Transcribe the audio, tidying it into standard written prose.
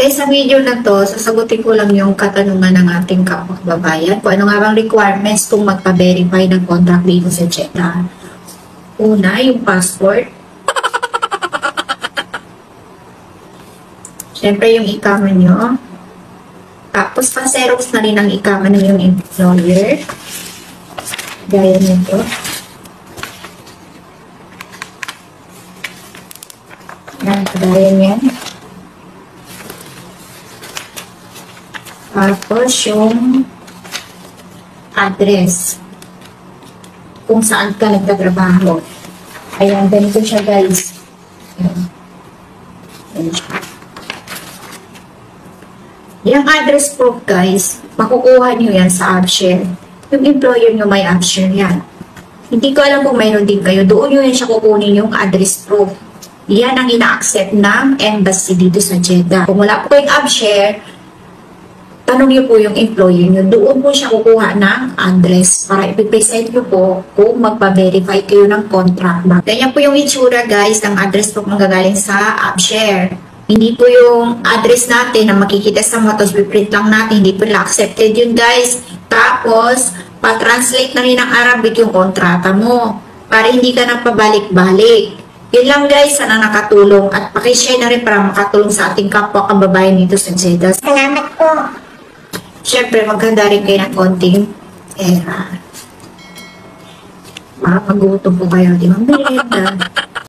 Guys, sa video na to, sasagutin ko lang yung katanungan ng ating kapwa-babayan kung ano nga bang requirements kung magpa-verify ng contract dito sa Jeddah. Una, yung passport. Siyempre, yung ikama nyo. Tapos, pa-xerox na rin ang ikama ng yung employer. Gaya nito. Yan, gaya niyan. Tapos, yung address. Kung saan ka nagtatrabaho. Ayan, ganito siya, guys. Ayan. Ayan siya. Yung address proof, guys, makukuha nyo yan sa AppShare. Yung employer nyo may AppShare yan. Hindi ko alam kung mayroon din kayo. Doon nyo yan siya kukunin yung address proof. Yan ang ina-accept ng embassy dito sa Jeddah. Kung wala po yung AppShare, tanong niyo po yung employer niyo, doon po siya kukuha ng address para ipipresent niyo po kung magpa-verify kayo ng contract ba. Ganyan po yung itsura, guys, ng address po manggagaling sa AppShare. Hindi po yung address natin na makikita sa motos, piprint lang natin, hindi po accepted yun, guys. Tapos, pa-translate na rin ng Arabic yung kontrata mo para hindi ka nang pabalik-balik. Yun lang, guys, sana nakatulong at pakishare na rin para makatulong sa ating kapwa kababayan dito sa Jeddah. Salamat po. Siyempre, maganda rin kayo ng konting pera. Magutom po kayo, di ba?